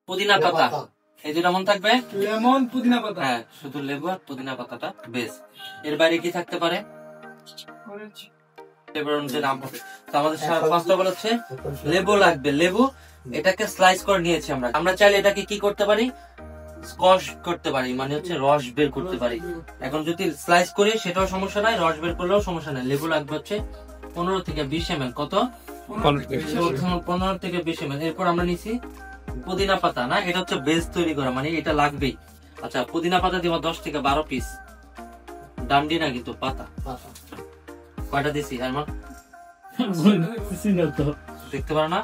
পুদিনা পাতা, এই দুটা মনে থাকবে, লেমন পুদিনা পাতা। হ্যাঁ, শুধু লেবু আর পুদিনা পাতাটা বেশ। এর বাইরে কি থাকতে পারে? আমাদের ফার্স্ট অফ অল হচ্ছে লেবু লাগবে। লেবু এটাকে স্লাইস করে নিয়েছি আমরা। আমরা চাইলে এটাকে কি করতে পারি? স্কোয়াশ করতে পারি, মানে হচ্ছে রস বের করতে পারি। এখন যদি স্লাইস করি সেটাও সমস্যা নাই, রস বের করলেও সমস্যা নাই। লেবু লাগবে হচ্ছে 15 থেকে 20 ml। কত? 15 থেকে 20 ml। এরপর আমরা নিছি পুদিনা পাতা। না, এটা হচ্ছে বেস তৈরি করা, মানে এটা লাগবেই। আচ্ছা, পুদিনা পাতা দিব 10 থেকে 12 পিস। ডান্ডি না কিন্তু পাতা। কয়টা দিছি আরমান? দেখতে পারো না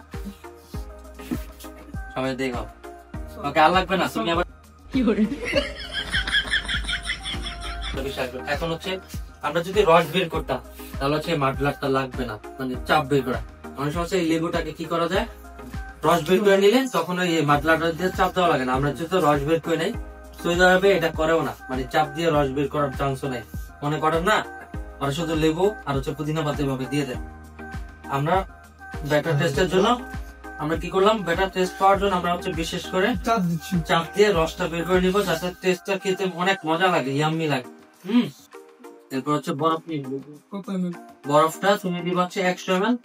সবাই? দেখো, ওকে আর লাগবে না। তুমি আবার এখন হচ্ছে আমরা যদি রস বের করতাম তাহলে হচ্ছে মাডলারটা লাগবে না, মানে চাপ বের করা। অনেক সময় এই লেবুটাকে কি করা যায়, রস বের করে নিলে তখন ওই মাডলারটা দিয়ে চাপ দেওয়া লাগে না। আমরা যেহেতু রস বের করে নেই, সৌদি আরবে এটা করেও না, মানে চাপ দিয়ে রস বের করার চান্সও নেই। মনে করেন না, ওরা শুধু লেবু আর হচ্ছে পুদিনা পাতা এভাবে দিয়ে দেয়। আমরা ব্যাটার টেস্টের জন্য আমরা কি করলাম, ব্যাটার টেস্ট পাওয়ার জন্য আমরা হচ্ছে বিশেষ করে চাপ দিয়ে রসটা বের করে নিব, যাতে টেস্টটা খেতে অনেক মজা লাগে, ইয়াম্মি লাগে। এরপর হচ্ছে বরফ নিব। বরফটা তুমি দিবা হচ্ছে 100 ml,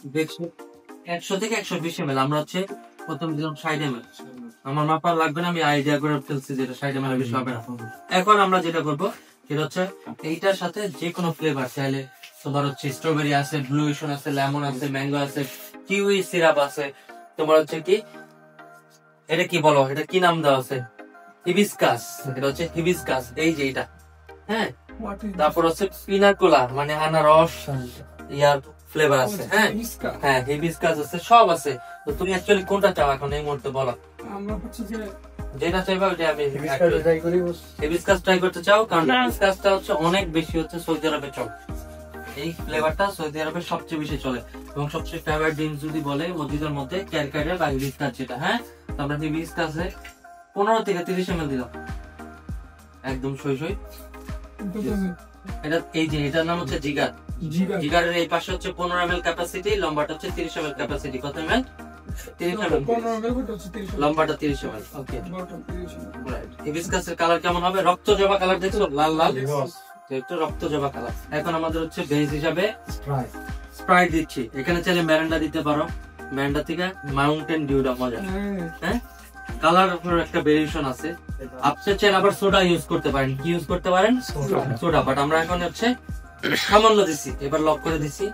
100 থেকে 120 ml। আমরা হচ্ছে প্রথম দিলাম 60 ml। আমার মাপা লাগবে না, আমি আইডিয়া করে ফেলছি যেটা 60 ml বেশি হবে না। এখন আমরা যেটা করবো সেটা হচ্ছে এইটার সাথে যে কোনো ফ্লেভার চাইলে, তোমার হচ্ছে স্ট্রবেরি আছে, ব্লু ওশন আছে, লেমন আছে, ম্যাঙ্গো আছে, কিউই সিরাপ আছে, তোমার হচ্ছে কি এটা কি বলো, এটা কি নাম দেওয়া আছে, হিবিস্কাস। এটা হচ্ছে হিবিস্কাস, এই যে এটা। হ্যাঁ, তারপর হচ্ছে পিনাকোলা, মানে আনারস ইয়ার ফ্লেভার আছে। হ্যাঁ হ্যাঁ, হিবিস্কাস আছে, সব আছে। তো তুমি অ্যাকচুয়ালি কোনটা চাও এখন এই মুহূর্তে বলো? আমরা হচ্ছে যে যেটা চাইবা ওটা আমি হিবিস্কাস ট্রাই করতে চাও, কারণ হিবিস্কাসটা হচ্ছে অনেক বেশি হচ্ছে সৌদি আরবে চলে। এই ফ্লেভারটা সৌদি আরবে সবচেয়ে বেশি চলে এবং সবচেয়ে ফেভারিট ড্রিঙ্কস যদি বলে মসজিদের মধ্যে ক্যারকারিয়া বা হিবিস্কাস যেটা। হ্যাঁ, তো আমরা হিবিস্কাসে 15 থেকে 30 ml দিলাম, একদম সই সই। এটা এই যে এটার নাম হচ্ছে জিগার। জিগারের এই পাশে হচ্ছে 15 ml ক্যাপাসিটি, লম্বাটা হচ্ছে 30 ml ক্যাপাসিটি। কত ml? 30 ml। লম্বাটা 30 ml। ওকে, হিবিস্কাসের কালার কেমন হবে? রক্ত জবা কালার, দেখছো? লাল লাল, একটু রক্ত জবা কালার। এখন আমাদের হচ্ছে বেস হিসাবে স্প্রাইট দিচ্ছি। এখানে চাইলে ম্যারেন্ডা দিতে পারো, ম্যারেন্ডা থেকে মাউন্টেন ডিউটা মজা। হ্যাঁ, কালার একটা ভেরিয়েশন আছে। আপনি চাইলে আবার সোডা ইউজ করতে পারেন। কি ইউজ করতে পারেন? সোডা। বাট আমরা এখন হচ্ছে সামান্য দিছি, এবার লক করে দিছি।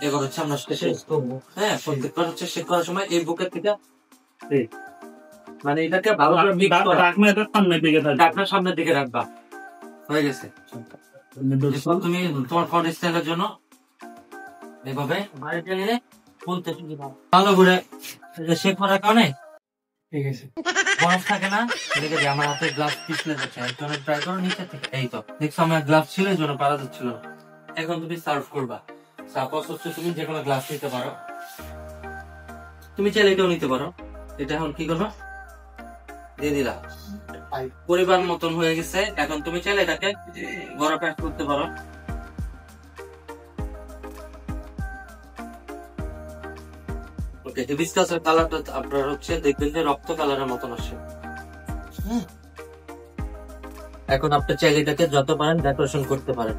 এবার হচ্ছে আমরা শেষ করবো। হ্যাঁ, প্রত্যেকবার হচ্ছে শেষ করার সময় এই বুকের থেকে মানে এটাকে ভালো করে মিক্স করে ঢাকনা সামনের দিকে রাখবা। হয়ে গেছে। তুমি তোমার ফ্রন্ট স্টাইলের জন্য এভাবে বাড়িতে নিলে বলতে ভালো করে শেক করার কারণে ঠিক আছে, বরফ থাকে না, দেখে যে আমার হাতে গ্লাভস পিছলে যাচ্ছে। একজনে ট্রাই করো নিচে থেকে। এই তো দেখছো আমার গ্লাভস ছিল, এই জন্য পারা যাচ্ছিল না। এখন তুমি সার্ভ করবা। সাপোজ হচ্ছে তুমি যে কোনো গ্লাভস নিতে পারো, তুমি চাইলে এটাও নিতে পারো। এটা এখন কি করবো, দিয়ে দিলা, পরিবার মতন হয়ে গেছে। এখন তুমি চাইলে এটাকে বরফ অ্যাড করতে পারো। ওকে, হিবিস্কাসের কালারটা আপনার হচ্ছে দেখবেন যে রক্ত কালারের মতন আসে। এখন আপনি চাইলে এটাকে যত পারেন ডেকোরেশন করতে পারেন।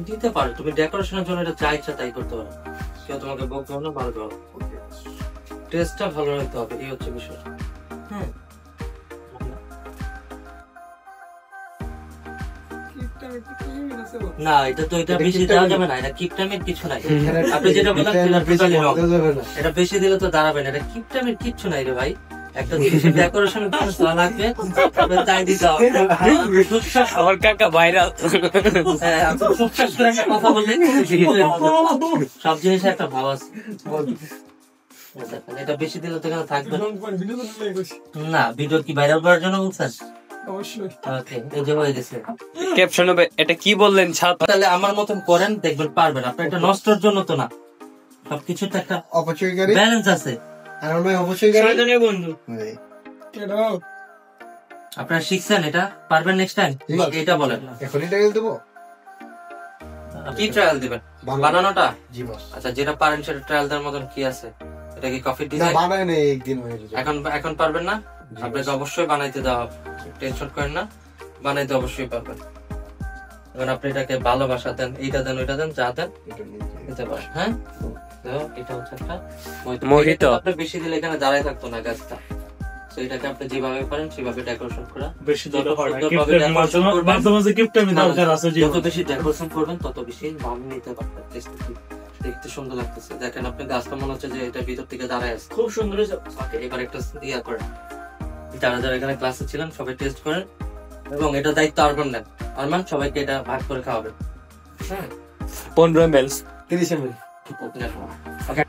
দিতে পারো তুমি ডেকোরেশনের জন্য, এটা যা ইচ্ছা তাই করতে পারো, কেউ তোমাকে বলতে হবে না। ভালো করো, টেস্টটা ভালো রাখতে হবে, এই হচ্ছে বিষয়। না, এটা তো এটা বেশি দেওয়া যাবে না, এটা কিপটামের কিছু নাই। আপনি যেটা বললেন এটা বেশি দিলে তো দাঁড়াবে না, এটা কিপটামের কিচ্ছু নাই রে ভাই। একটা জিনিসের ডেকোরেশন লাগবে তাই দিতে হবে। আমার কাকা ভাইরাল, কথা বললেন, সব জিনিসের একটা ভাব আছে। এটা বেশি দিলে তো এখানে থাকবে না। ভিডিও কি ভাইরাল করার জন্য বলছেন? এটা কি বললেন? তাহলে আমার মতন করেন, দেখবেন পারবেন। আপনার এটা নষ্টর জন্য তো না, সবকিছু তো একটা ব্যালেন্স আছে। বন্ধু আপনারা শিখছেন এটা, পারবেন নেক্সট টাইম? এটা বলেন এখনই ট্রায়াল দেবো? কি ট্রায়াল দিবেন? বানানোটা? জি বস। আচ্ছা, যেটা পারেন সেটা ট্রায়াল দেওয়ার মতন কি আছে? এটা কি কফি না ডিজাইন? বানায় নেই, একদিন হয়ে যাবে। এখন পারবেন না? জি আপনাকে বস। অবশ্যই বানাইতে দেওয়া হবে, টেনশন করেন না, বানাইতে অবশ্যই পারবেন। এখন আপনি এটাকে ভালোবাসা দেন, এইটা দেন ওইটা দেন, যা দেন এটা নিয়ে যাই। দিতে পারেন। হ্যাঁ, তো এটা হচ্ছে একটা মোহিতো। আপনি বেশি দিলে এখানে দাঁড়ায় থাকতো না গাছটা। তো এটাকে আপনি যেভাবে পারেন সেভাবে ডেকোরেশন করা, বেশি যত দিলে হয় না, সুন্দরভাবে গিফটের decoration করবেন, মাঝে মাঝে গিফট আমি দরকার আছে যত জীবনে। বেশি ডেকোরেশন করবেন তত বেশি দাম নিতে পারবেন। দেখতে সুন্দর লাগতেছে, দেখেন আপনি গাছটা মনে হচ্ছে যে এটা ভিতর থেকে দাঁড়ায় আছে, খুব সুন্দর হয়েছে। ওকে, এবার একটা ইয়া করেন, যারা যারা এখানে ক্লাসে ছিলেন সবাই টেস্ট করেন এবং এটা দায়িত্ব আরমান নেন। আরমান সবাইকে এটা ভাগ করে খাওয়াবে। হ্যাঁ, 15 ml 30 ml। ওকে।